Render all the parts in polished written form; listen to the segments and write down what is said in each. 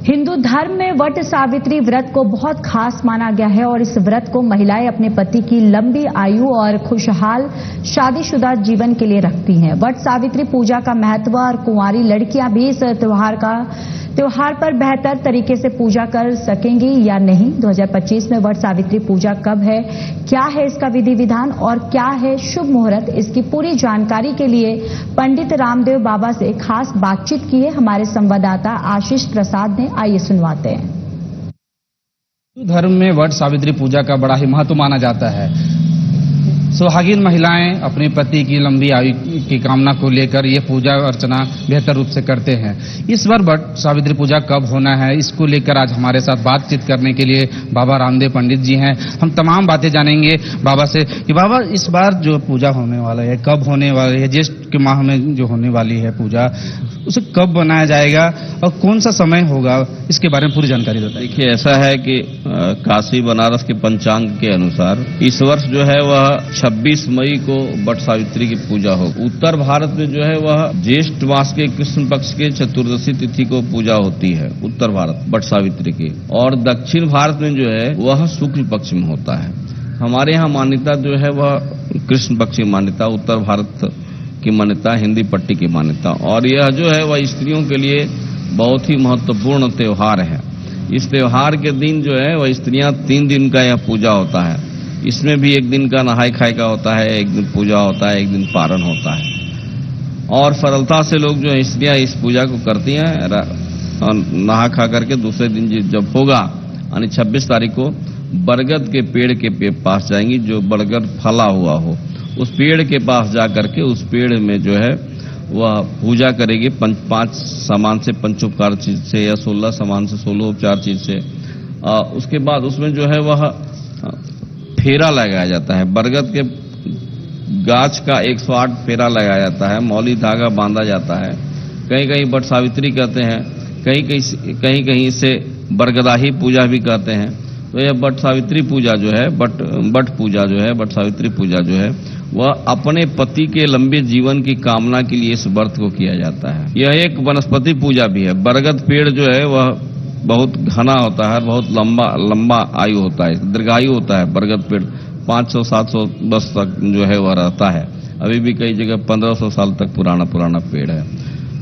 हिंदू धर्म में वट सावित्री व्रत को बहुत खास माना गया है और इस व्रत को महिलाएं अपने पति की लंबी आयु और खुशहाल शादीशुदा जीवन के लिए रखती हैं। वट सावित्री पूजा का महत्व और कुंवारी लड़कियां भी इस त्योहार पर बेहतर तरीके से पूजा कर सकेंगी या नहीं। 2025 में वट सावित्री पूजा कब है, क्या है इसका विधि विधान और क्या है शुभ मुहूर्त, इसकी पूरी जानकारी के लिए पंडित रामदेव बाबा से खास बातचीत की है हमारे संवाददाता आशीष प्रसाद ने। आइए सुनवाते हैं। हिंदू धर्म में वट सावित्री पूजा का बड़ा ही महत्व माना जाता है। सुहागिन महिलाएं अपने पति की लंबी आयु की कामना को लेकर ये पूजा अर्चना बेहतर रूप से करते हैं। इस बार वट सावित्री पूजा कब होना है, इसको लेकर आज हमारे साथ बातचीत करने के लिए बाबा रामदेव पंडित जी हैं। हम तमाम बातें जानेंगे बाबा से कि बाबा इस बार जो पूजा होने वाला है, कब होने वाली है, ज्येष्ठ के माह में जो होने वाली है पूजा, उसे कब बनाया जाएगा और कौन सा समय होगा, इसके बारे में पूरी जानकारी बताइए। देखिए, ऐसा है कि काशी बनारस के पंचांग के अनुसार इस वर्ष जो है वह 26 मई को वट सावित्री की पूजा हो। उत्तर भारत में जो है वह ज्येष्ठ मास के कृष्ण पक्ष के चतुर्दशी तिथि को पूजा होती है उत्तर भारत वट सावित्री की, और दक्षिण भारत में जो है वह शुक्ल पक्ष में होता है। हमारे यहाँ मान्यता जो है वह कृष्ण पक्ष की मान्यता, उत्तर भारत की मान्यता, हिंदी पट्टी की मान्यता, और यह जो है वह स्त्रियों के लिए बहुत ही महत्वपूर्ण त्योहार है। इस त्योहार के दिन जो है वह स्त्रियां 3 दिन का यह पूजा होता है। इसमें भी एक दिन का नहाय खाए का होता है, एक दिन पूजा होता है, एक दिन पारण होता है, और सरलता से लोग जो है स्त्रियां इस पूजा को करती हैं। नहा खा करके दूसरे दिन जब होगा यानी 26 तारीख को बरगद के पेड़ के पास जाएंगी, जो बरगद फला हुआ हो, उस पेड़ के पास जा करके उस पेड़ में जो है वह पूजा करेगी 5 सामान से, पंचोपकार चीज से, या 16 सामान से, 16 उपचार चीज से। उसके बाद उसमें जो है वह फेरा लगाया जाता है। बरगद के गाछ का 108 फेरा लगाया जाता है, मौली धागा बांधा जाता है। कहीं कहीं वट सावित्री कहते हैं, कहीं कहीं इसे बरगदाही पूजा भी कहते हैं। तो यह वट सावित्री पूजा जो है, वट पूजा जो है, वट सावित्री पूजा जो है, वह अपने पति के लंबे जीवन की कामना के लिए इस व्रत को किया जाता है। यह एक वनस्पति पूजा भी है। बरगद पेड़ जो है वह बहुत घना होता है, बहुत लंबा आयु होता है, दीर्घायु होता है। बरगद पेड़ 500-700 वर्ष तक जो है वह रहता है। अभी भी कई जगह 1500 साल तक पुराना पेड़ है।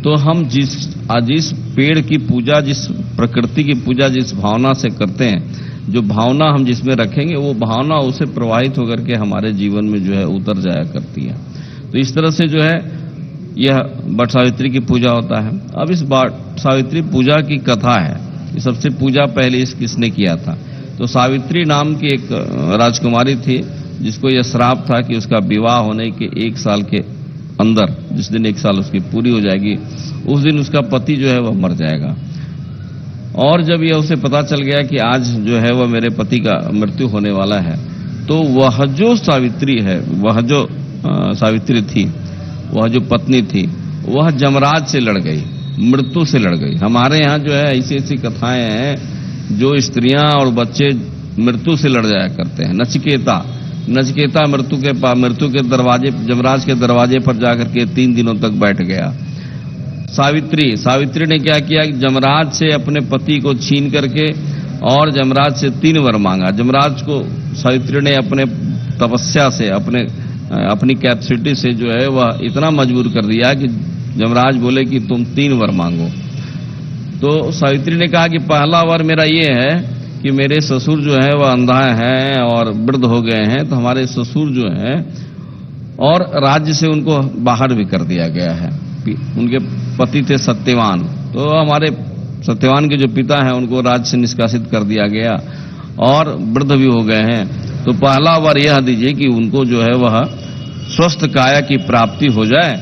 तो हम जिस पेड़ की पूजा, जिस प्रकृति की पूजा जिस भावना से करते हैं, जो भावना हम जिसमें रखेंगे वो भावना उसे प्रवाहित होकर के हमारे जीवन में जो है उतर जाया करती है। तो इस तरह से जो है यह वट सावित्री की पूजा होता है। अब इस वट सावित्री पूजा की कथा है कि सबसे पूजा पहले किसने किया था। तो सावित्री नाम की एक राजकुमारी थी, जिसको यह श्राप था कि उसका विवाह होने के 1 साल के अंदर, जिस दिन 1 साल उसकी पूरी हो जाएगी, उस दिन उसका पति जो है वह मर जाएगा। और जब यह उसे पता चल गया कि आज जो है वह मेरे पति का मृत्यु होने वाला है, तो वह जो सावित्री है, वह जो सावित्री थी, वह जो पत्नी थी, वह जमराज से लड़ गई, मृत्यु से लड़ गई। हमारे यहाँ जो है ऐसी कथाएं हैं जो स्त्रियां और बच्चे मृत्यु से लड़ जाया करते हैं। नचिकेता मृत्यु के दरवाजे, जमराज के दरवाजे पर जाकर के 3 दिनों तक बैठ गया। सावित्री ने क्या किया कि जमराज से अपने पति को छीन करके और जमराज से 3 वर मांगा। जमराज को सावित्री ने अपने तपस्या से, अपनी कैपेसिटी से जो है वह इतना मजबूर कर दिया कि जमराज बोले कि तुम 3 वर मांगो। तो सावित्री ने कहा कि पहला वर मेरा ये है कि मेरे ससुर जो है वह अंधा हैं और वृद्ध हो गए हैं, तो हमारे ससुर जो हैं, और राज्य से उनको बाहर भी कर दिया गया है। उनके पति थे सत्यवान, तो हमारे सत्यवान के जो पिता हैं उनको राज्य से निष्कासित कर दिया गया और वृद्ध भी हो गए हैं। तो पहला वर यह दीजिए कि उनको जो है वह स्वस्थ काया की प्राप्ति हो जाए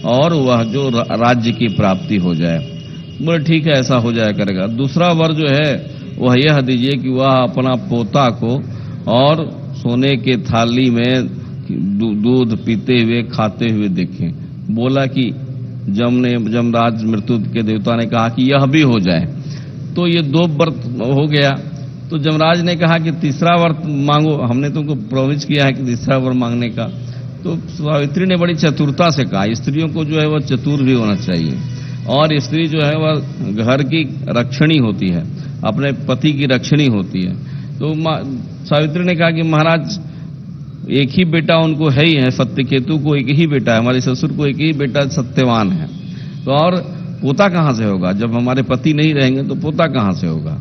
और वह जो राज्य की प्राप्ति हो जाए। बोले ठीक है, ऐसा हो जाया करेगा। दूसरा वर जो है वह यह दीजिए कि वह अपना पोता को और सोने के थाली में दूध पीते हुए खाते हुए देखें। बोला कि जमराज मृत्यु के देवता ने कहा कि यह भी हो जाए। तो ये 2 व्रत हो गया। तो जमराज ने कहा कि तीसरा व्रत मांगो, हमने तुमको प्रॉमिस किया है कि तीसरा व्रत मांगने का। तो सावित्री ने बड़ी चतुरता से कहा, स्त्रियों को जो है वह चतुर भी होना चाहिए। और स्त्री जो है वह घर की रक्षणी होती है, अपने पति की रक्षणी होती है। तो सावित्री ने कहा कि महाराज एक ही बेटा उनको है ही है, सत्यकेतु को एक ही बेटा है, हमारे ससुर को एक ही बेटा सत्यवान है, तो और पोता कहां से होगा? जब हमारे पति नहीं रहेंगे तो पोता कहां से होगा?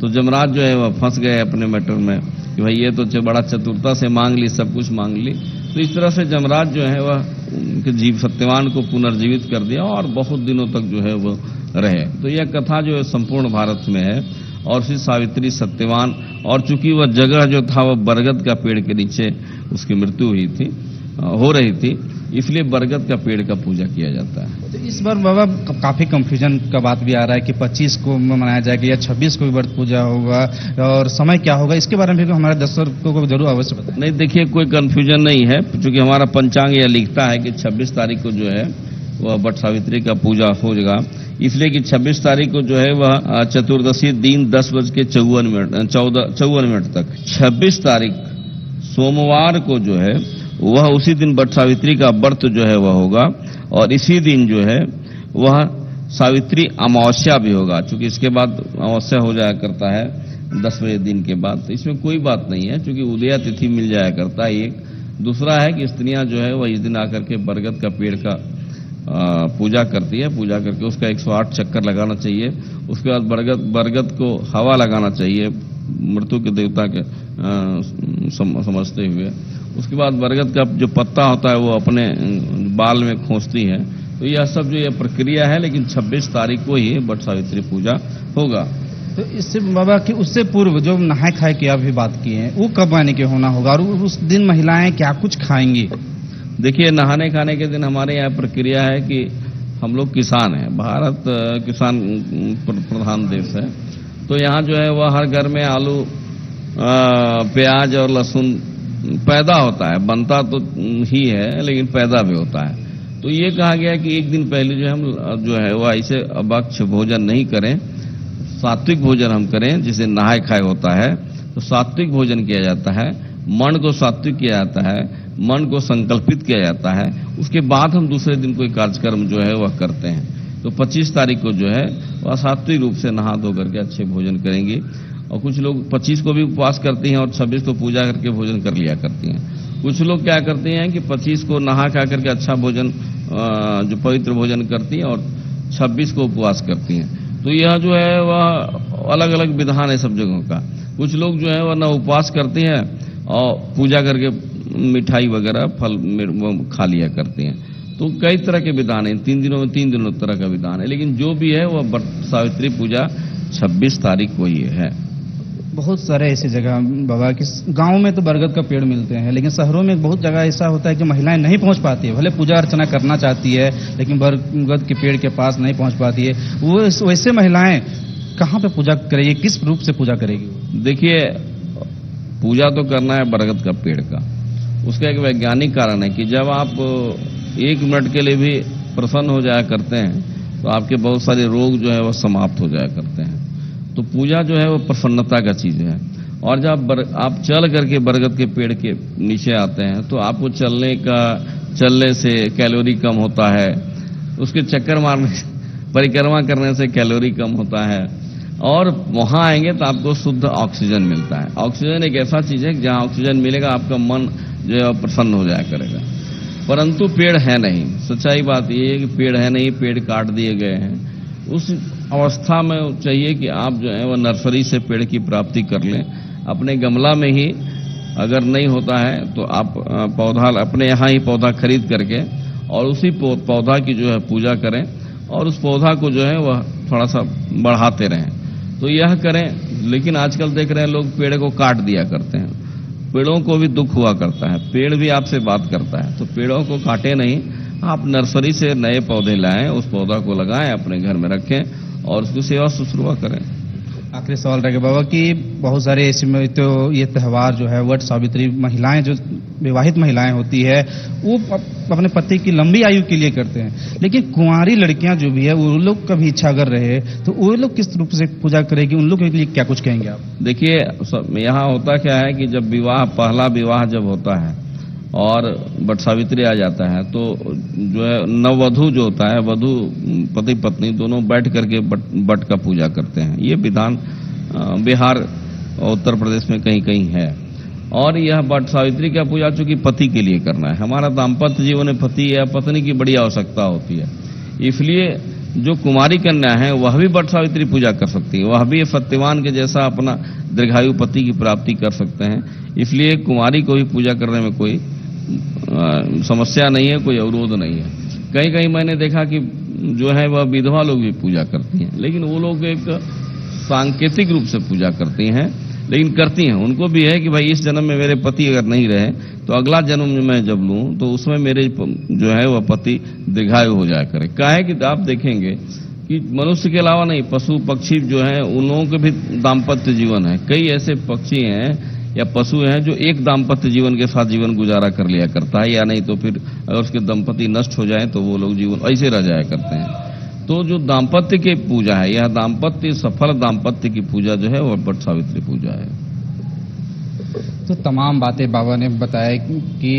तो जमराज जो है वह फंस गए अपने मैटर में कि भाई ये तो बड़ा चतुरता से मांग ली, सब कुछ मांग ली। तो इस तरह से जमराज जो है वह उनके जीव सत्यवान को पुनर्जीवित कर दिया और बहुत दिनों तक जो है वो रहे। तो यह कथा जो है संपूर्ण भारत में है। और फिर सावित्री सत्यवान, और चूंकि वह जगह जो था वह बरगद का पेड़ के नीचे उसकी मृत्यु हो रही थी, इसलिए बरगद का पेड़ का पूजा किया जाता है। तो इस बार बाबा काफी कंफ्यूजन का बात भी आ रहा है कि 25 को मनाया जाएगा या 26 को भी व्रत पूजा होगा, और समय क्या होगा, इसके बारे में भी हमारे दर्शकों को जरूर अवश्य बताएं। नहीं, देखिए कोई कंफ्यूजन नहीं है, क्योंकि हमारा पंचांग यह लिखता है कि 26 तारीख को जो है वह वट सावित्री का पूजा होगा, इसलिए कि 26 तारीख को जो है वह चतुर्दशी दिन 10:54 तक, 26 तारीख सोमवार को जो है वह उसी दिन वट सावित्री का व्रत जो है वह होगा, और इसी दिन जो है वह सावित्री अमावस्या भी होगा, क्योंकि इसके बाद अमावस्या हो जाया करता है 10वें दिन के बाद। तो इसमें कोई बात नहीं है, क्योंकि उदया तिथि मिल जाया करता है। एक दूसरा है कि स्त्रियां जो है वह इस दिन आकर के बरगद का पेड़ का पूजा करती है, पूजा करके उसका 108 चक्कर लगाना चाहिए। उसके बाद बरगद को हवा लगाना चाहिए, मृत्यु के देवता के समझते हुए। उसके बाद बरगद का जो पत्ता होता है वो अपने बाल में खोसती है। तो यह सब जो यह प्रक्रिया है, लेकिन 26 तारीख को ही वट सावित्री पूजा होगा। तो इससे बाबा कि उससे पूर्व जो नहाए खाए की अभी बात की है, वो कब आने के होना होगा, और उस दिन महिलाएं क्या कुछ खाएंगी? देखिए, नहाने खाने के दिन हमारे यहाँ प्रक्रिया है कि हम लोग किसान हैं, भारत किसान प्रधान देश है, तो यहाँ जो है वह हर घर में आलू, प्याज और लहसुन पैदा होता है, बनता तो ही है लेकिन पैदा भी होता है। तो ये कहा गया कि एक दिन पहले जो हम जो है वह ऐसे अभक्ष भोजन नहीं करें, सात्विक भोजन हम करें, जिसे नहाए खाए होता है। तो सात्विक भोजन किया जाता है, मन को सात्विक किया जाता है, मन को संकल्पित किया जाता है, उसके बाद हम दूसरे दिन कोई कार्यक्रम जो है वह करते हैं। तो 25 तारीख को जो है वह सात्विक रूप से नहा धो करके अच्छे भोजन करेंगे। और कुछ लोग 25 को भी उपवास करती हैं और 26 को पूजा करके भोजन कर लिया करती हैं। कुछ लोग क्या करते हैं कि 25 को नहा खा करके अच्छा भोजन, जो पवित्र भोजन करती हैं, और 26 को उपवास करती हैं। तो यह जो है वह अलग अलग विधान है सब जगहों का। कुछ लोग जो है वह न उपवास करते हैं और पूजा करके मिठाई वगैरह फल खा लिया करते हैं। तो कई तरह के विधान है, 3 दिनों में 3 दिनों तरह का विधान है, लेकिन जो भी है वह वट सावित्री पूजा 26 तारीख को ही है। बहुत सारे ऐसी जगह बाबा कि गांव में तो बरगद का पेड़ मिलते हैं, लेकिन शहरों में बहुत जगह ऐसा होता है कि महिलाएं नहीं पहुंच पाती है, भले पूजा अर्चना करना चाहती है लेकिन बरगद के पेड़ के पास नहीं पहुंच पाती है। वो वैसे महिलाएं कहां पे पूजा करेगी, किस रूप से पूजा करेगी? देखिए, पूजा तो करना है बरगद का पेड़ का, उसका एक वैज्ञानिक कारण है कि जब आप 1 मिनट के लिए भी प्रसन्न हो जाया करते हैं तो आपके बहुत सारे रोग जो है वह समाप्त हो जाया करते हैं। तो पूजा जो है वो प्रसन्नता का चीज है। और जब आप चल करके बरगद के पेड़ के नीचे आते हैं तो आपको चलने से कैलोरी कम होता है, उसके चक्कर मारने परिक्रमा करने से कैलोरी कम होता है, और वहां आएंगे तो आपको शुद्ध ऑक्सीजन मिलता है। ऑक्सीजन एक ऐसा चीज है कि जहां ऑक्सीजन मिलेगा आपका मन जो है प्रसन्न हो जाया करेगा। परंतु पेड़ है नहीं, सच्चाई बात यह है कि पेड़ है नहीं, पेड़ काट दिए गए हैं। उस अवस्था में चाहिए कि आप जो है वह नर्सरी से पेड़ की प्राप्ति कर लें। अपने गमला में ही अगर नहीं होता है तो आप पौधा अपने यहाँ ही पौधा खरीद करके और उसी पौधा की जो है पूजा करें, और उस पौधा को जो है वह थोड़ा सा बढ़ाते रहें। तो यह करें। लेकिन आजकल देख रहे हैं लोग पेड़ को काट दिया करते हैं, पेड़ों को भी दुख हुआ करता है, पेड़ भी आपसे बात करता है। तो पेड़ों को काटे नहीं, आप नर्सरी से नए पौधे लाएं, उस पौधा को लगाएं, अपने घर में रखें और उसकी सेवा शुश्रूषा करें। आखिरी सवाल रहेगा बाबा कि बहुत सारे ऐसे में तो ये त्यौहार जो है वट सावित्री, महिलाएं जो विवाहित महिलाएं होती है वो अपने पति की लंबी आयु के लिए करते हैं, लेकिन कुंवारी लड़कियां जो भी है वो लोग कभी इच्छा अगर रहे तो वो लोग किस रूप से पूजा करेगी, उन लोग के लिए क्या कुछ कहेंगे आप? देखिए, यहाँ होता क्या है कि जब विवाह, पहला विवाह जब होता है और वट सावित्री आ जाता है तो जो है नववधु जो होता है, वधु पति पत्नी दोनों बैठ करके वट का पूजा करते हैं। ये विधान बिहार और उत्तर प्रदेश में कहीं कहीं है। और यह वट सावित्री का पूजा चूंकि पति के लिए करना है, हमारा दाम्पत्य जीवन में पति या पत्नी की बड़ी आवश्यकता होती है, इसलिए जो कुमारी कन्या है वह भी वट सावित्री पूजा कर सकती है, वह भी सत्यवान के जैसा अपना दीर्घायु पति की प्राप्ति कर सकते हैं। इसलिए कुमारी को भी पूजा करने में कोई समस्या नहीं है, कोई अवरोध नहीं है। कहीं कहीं मैंने देखा कि जो है वह विधवा लोग भी पूजा करती हैं, लेकिन वो लोग एक सांकेतिक रूप से पूजा करती हैं, लेकिन करती हैं। उनको भी है कि भाई इस जन्म में मेरे पति अगर नहीं रहे तो अगला जन्म में मैं जब लूं तो उसमें मेरे जो है वह पति दीर्घायु हो जाया करे। क्या है कि आप देखेंगे कि मनुष्य के अलावा नहीं, पशु पक्षी जो है उन लोगों के भी दाम्पत्य जीवन है। कई ऐसे पक्षी हैं या पशु हैं जो एक दाम्पत्य जीवन के साथ जीवन गुजारा कर लिया करता है, या नहीं तो फिर अगर उसके दंपति नष्ट हो जाए तो वो लोग जीवन ऐसे रह जाया करते हैं। तो जो दाम्पत्य की पूजा है, यह दाम्पत्य सफल दाम्पत्य की पूजा जो है वह वट सावित्री पूजा है। तो तमाम बातें बाबा ने बताया कि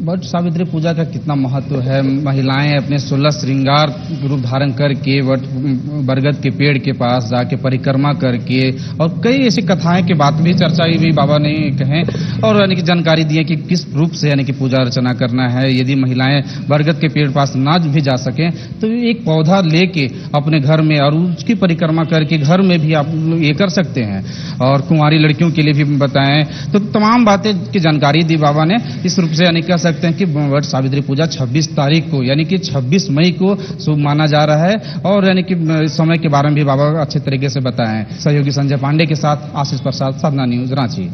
वट सावित्री पूजा का कितना महत्व है। महिलाएं अपने 16 श्रृंगार रूप धारण करके वट बरगद के पेड़ के पास जाके परिक्रमा करके, और कई ऐसी कथाएं की बात भी चर्चा भी बाबा ने कहे और यानी कि जानकारी दी है कि किस रूप से यानी कि पूजा अर्चना करना है। यदि महिलाएं बरगद के पेड़ पास ना भी जा सकें तो एक पौधा लेके अपने घर में और उसकी परिक्रमा करके घर में भी आप ये कर सकते हैं। और कुंवारी लड़कियों के लिए भी बताएं, तो तमाम बातें की जानकारी दी बाबा ने। इस रूप से यानी कह सकते हैं कि वट सावित्री पूजा 26 तारीख को यानी कि 26 मई को शुभ माना जा रहा है। और यानी कि समय के बारे में भी बाबा अच्छे तरीके से बताएं। सहयोगी संजय पांडे के साथ आशीष प्रसाद, साधना न्यूज, रांची।